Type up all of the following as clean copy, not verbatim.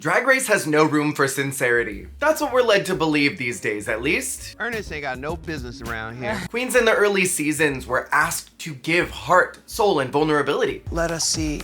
Drag Race has no room for sincerity. That's what we're led to believe these days, at least. Ernest ain't got no business around here. Queens in the early seasons were asked to give heart, soul, and vulnerability. Let us see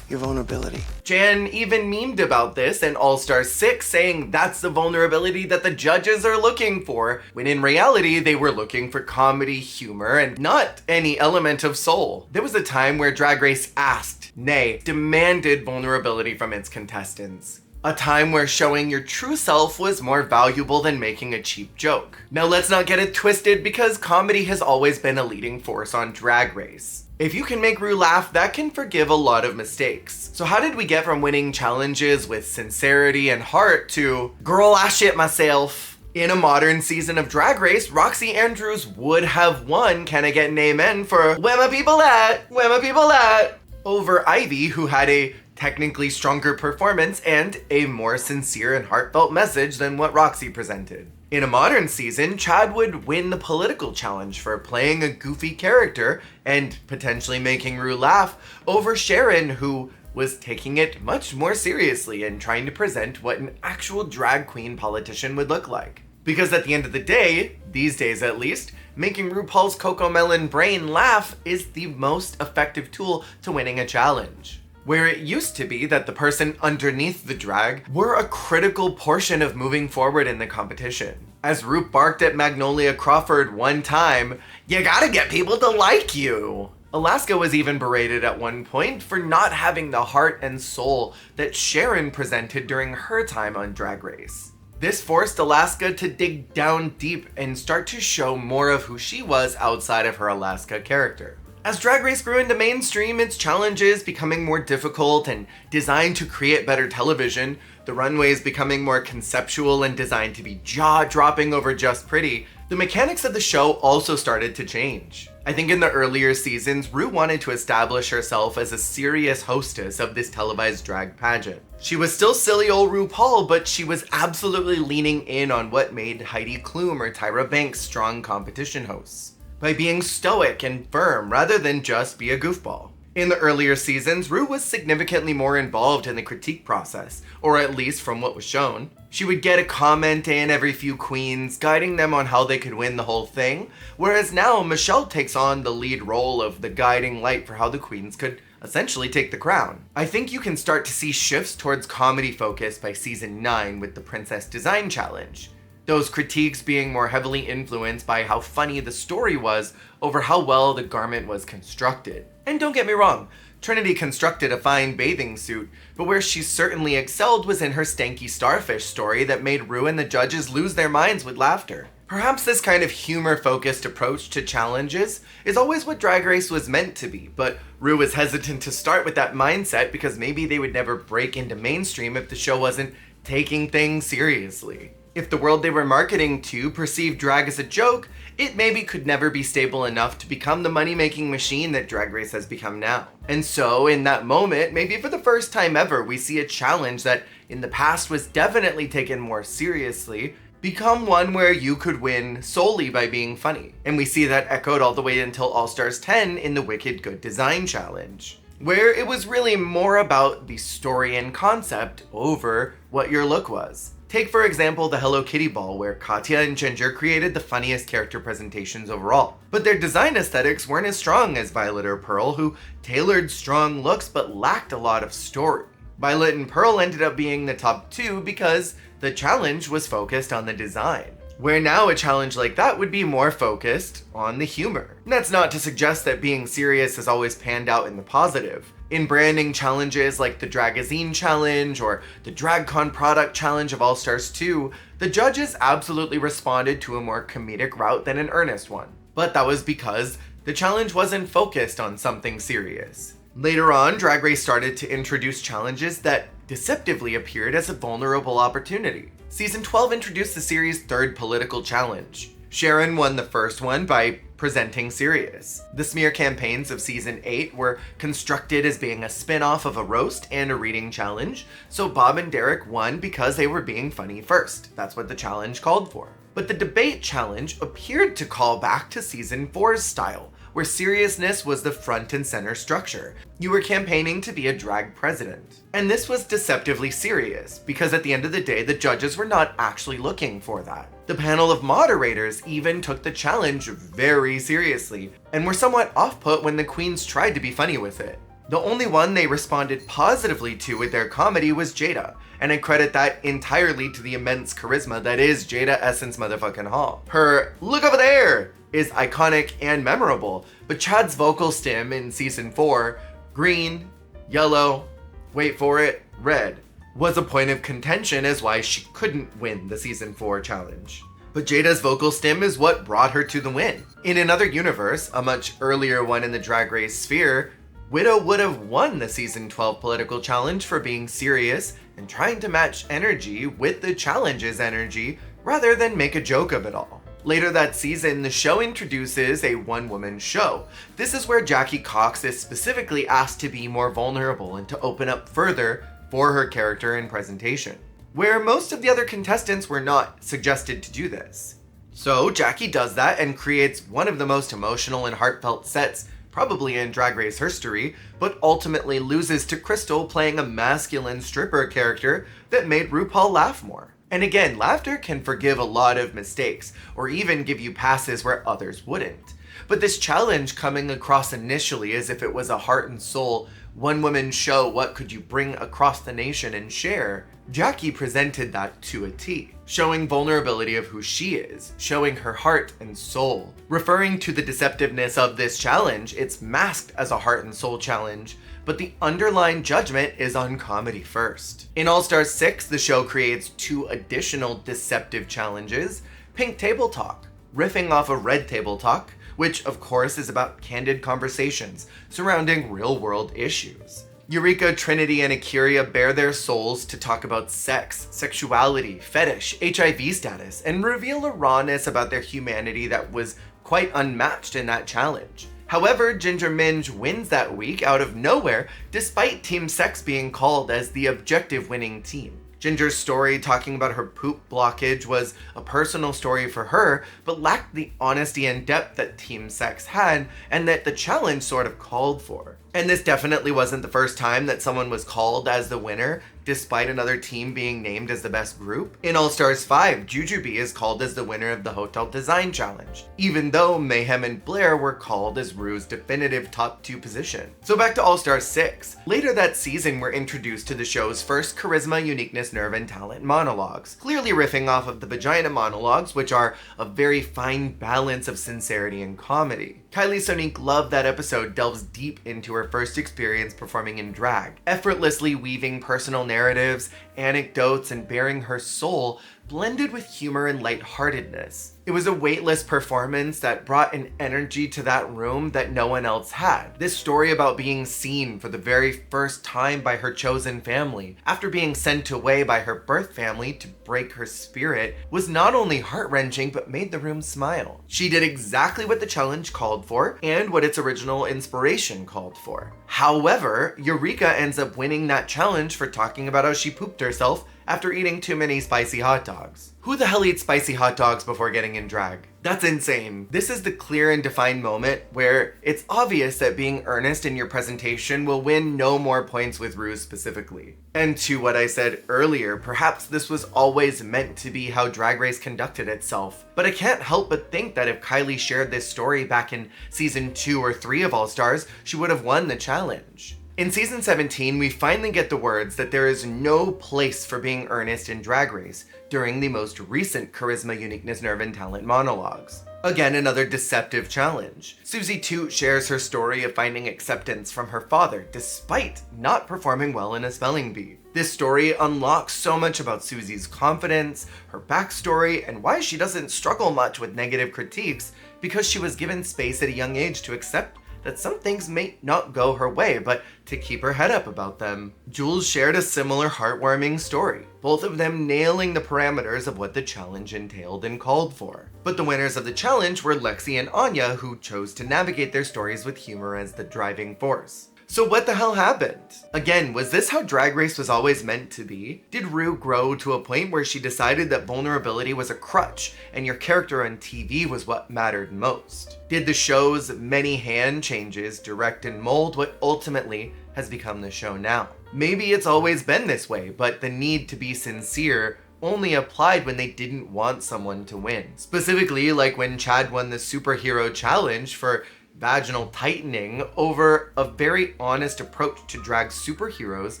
your vulnerability. Jan even memed about this in All-Star 6, saying that's the vulnerability that the judges are looking for, when in reality they were looking for comedy, humor, and not any element of soul. There was a time where Drag Race asked, nay, demanded vulnerability from its contestants. A time where showing your true self was more valuable than making a cheap joke. Now let's not get it twisted, because comedy has always been a leading force on Drag Race. If you can make Ru laugh, that can forgive a lot of mistakes. So how did we get from winning challenges with sincerity and heart to, girl, I shit myself? In a modern season of Drag Race, Roxy Andrews would have won Can I Get an Amen for Where My People At? Where My People At? Over Ivy, who had a technically stronger performance and a more sincere and heartfelt message than what Roxy presented. In a modern season, Chad would win the political challenge for playing a goofy character and potentially making Ru laugh over Sharon, who was taking it much more seriously and trying to present what an actual drag queen politician would look like. Because at the end of the day, these days at least, making RuPaul's Cocomelon brain laugh is the most effective tool to winning a challenge. Where it used to be that the person underneath the drag were a critical portion of moving forward in the competition. As Ru barked at Magnolia Crawford one time, "You gotta get people to like you." Alaska was even berated at one point for not having the heart and soul that Sharon presented during her time on Drag Race. This forced Alaska to dig down deep and start to show more of who she was outside of her Alaska character. As Drag Race grew into mainstream, its challenges becoming more difficult and designed to create better television, the runways becoming more conceptual and designed to be jaw-dropping over just pretty, the mechanics of the show also started to change. I think in the earlier seasons, Ru wanted to establish herself as a serious hostess of this televised drag pageant. She was still silly old RuPaul, but she was absolutely leaning in on what made Heidi Klum or Tyra Banks strong competition hosts, by being stoic and firm rather than just be a goofball. In the earlier seasons, Ru was significantly more involved in the critique process, or at least from what was shown. She would get a comment in every few queens, guiding them on how they could win the whole thing, whereas now Michelle takes on the lead role of the guiding light for how the queens could essentially take the crown. I think you can start to see shifts towards comedy focus by season 9 with the Princess Design Challenge. Those critiques being more heavily influenced by how funny the story was over how well the garment was constructed. And don't get me wrong, Trinity constructed a fine bathing suit, but where she certainly excelled was in her stanky starfish story that made Ru and the judges lose their minds with laughter. Perhaps this kind of humor-focused approach to challenges is always what Drag Race was meant to be, but Ru was hesitant to start with that mindset because maybe they would never break into mainstream if the show wasn't taking things seriously. If the world they were marketing to perceived drag as a joke, it maybe could never be stable enough to become the money-making machine that Drag Race has become now. And so, in that moment, maybe for the first time ever, we see a challenge that in the past was definitely taken more seriously, become one where you could win solely by being funny. And we see that echoed all the way until All-Stars 10 in the Wicked Good Design Challenge, where it was really more about the story and concept over what your look was. Take, for example, the Hello Kitty ball, where Katya and Ginger created the funniest character presentations overall. But their design aesthetics weren't as strong as Violet or Pearl, who tailored strong looks but lacked a lot of story. Violet and Pearl ended up being the top 2 because the challenge was focused on the design, where now a challenge like that would be more focused on the humor. And that's not to suggest that being serious has always panned out in the positive. In branding challenges like the Dragazine Challenge or the DragCon Product Challenge of All-Stars 2, the judges absolutely responded to a more comedic route than an earnest one. But that was because the challenge wasn't focused on something serious. Later on, Drag Race started to introduce challenges that deceptively appeared as a vulnerable opportunity. Season 12 introduced the series' third political challenge. Sharon won the first one by presenting serious. The smear campaigns of season 8 were constructed as being a spin-off of a roast and a reading challenge, so Bob and Derek won because they were being funny first. That's what the challenge called for. But the debate challenge appeared to call back to season 4's style, where seriousness was the front and center structure. You were campaigning to be a drag president. And this was deceptively serious, because at the end of the day, the judges were not actually looking for that. The panel of moderators even took the challenge very seriously, and were somewhat off-put when the queens tried to be funny with it. The only one they responded positively to with their comedy was Jada, and I credit that entirely to the immense charisma that is Jada Essence motherfucking Hall. Her "look over there" is iconic and memorable, but Chad's vocal stim in season 4, green, yellow, wait for it, red, was a point of contention as why she couldn't win the season 4 challenge. But Jada's vocal stim is what brought her to the win. In another universe, a much earlier one in the Drag Race sphere, Widow would have won the season 12 political challenge for being serious and trying to match energy with the challenge's energy rather than make a joke of it all. Later that season, the show introduces a one-woman show. This is where Jackie Cox is specifically asked to be more vulnerable and to open up further for her character and presentation, where most of the other contestants were not suggested to do this. So Jackie does that and creates one of the most emotional and heartfelt sets probably in Drag Race history, but ultimately loses to Crystal playing a masculine stripper character that made RuPaul laugh more. And again, laughter can forgive a lot of mistakes, or even give you passes where others wouldn't. But this challenge coming across initially as if it was a heart and soul, one-woman show, what could you bring across the nation and share, Jackie presented that to a T, showing vulnerability of who she is, showing her heart and soul. Referring to the deceptiveness of this challenge, it's masked as a heart and soul challenge, but the underlying judgment is on comedy first. In All Stars 6, the show creates 2 additional deceptive challenges: Pink Table Talk, riffing off of Red Table Talk, which of course is about candid conversations surrounding real-world issues. Eureka, Trinity, and Akira bare their souls to talk about sex, sexuality, fetish, HIV status, and reveal a rawness about their humanity that was quite unmatched in that challenge. However, Ginger Minj wins that week out of nowhere, despite Team Sex being called as the objective winning team. Ginger's story talking about her poop blockage was a personal story for her, but lacked the honesty and depth that Team Sex had, and that the challenge sort of called for. And this definitely wasn't the first time that someone was called as the winner, despite another team being named as the best group. In All Stars 5, Jujubee is called as the winner of the Hotel Design Challenge, even though Mayhem and Blair were called as Rue's definitive top 2 position. So back to All Stars 6. Later that season, we're introduced to the show's first charisma, uniqueness, nerve, and talent monologues, clearly riffing off of the vagina monologues, which are a very fine balance of sincerity and comedy. Kylie Sonique Love that episode delves deep into her first experience performing in drag, effortlessly weaving personal narratives, anecdotes, and bearing her soul, blended with humor and lightheartedness. It was a weightless performance that brought an energy to that room that no one else had. This story about being seen for the very first time by her chosen family, after being sent away by her birth family to break her spirit, was not only heart-wrenching but made the room smile. She did exactly what the challenge called for, and what its original inspiration called for. However, Eureka ends up winning that challenge for talking about how she pooped herself after eating too many spicy hot dogs. Who the hell eats spicy hot dogs before getting in drag? That's insane. This is the clear and defined moment where it's obvious that being earnest in your presentation will win no more points with Rue specifically. And to what I said earlier, perhaps this was always meant to be how Drag Race conducted itself. But I can't help but think that if Kylie shared this story back in season 2 or 3 of All Stars, she would have won the challenge. In season 17, we finally get the words that there is no place for being earnest in Drag Race during the most recent Charisma, Uniqueness, Nerve, and Talent monologues. Again, another deceptive challenge. Susie Toot shares her story of finding acceptance from her father despite not performing well in a spelling bee. This story unlocks so much about Susie's confidence, her backstory, and why she doesn't struggle much with negative critiques because she was given space at a young age to accept that some things may not go her way, but to keep her head up about them. Jules shared a similar heartwarming story, both of them nailing the parameters of what the challenge entailed and called for. But the winners of the challenge were Lexi and Anya, who chose to navigate their stories with humor as the driving force. So what the hell happened? Again, was this how Drag Race was always meant to be? Did Rue grow to a point where she decided that vulnerability was a crutch and your character on TV was what mattered most? Did the show's many hand changes direct and mold what ultimately has become the show now? Maybe it's always been this way, but the need to be sincere only applied when they didn't want someone to win. Specifically, like when Chad won the superhero challenge for vaginal tightening over a very honest approach to drag superheroes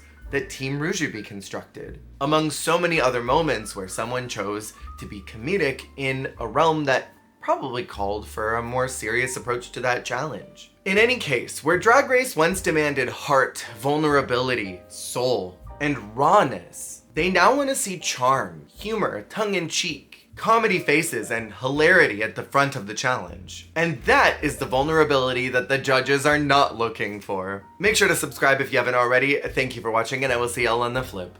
that Team Rujubi constructed. Among so many other moments where someone chose to be comedic in a realm that probably called for a more serious approach to that challenge. In any case, where Drag Race once demanded heart, vulnerability, soul, and rawness, they now want to see charm, humor, tongue-in-cheek, comedy faces, and hilarity at the front of the challenge. And that is the vulnerability that the judges are not looking for. Make sure to subscribe if you haven't already. Thank you for watching, and I will see y'all on the flip.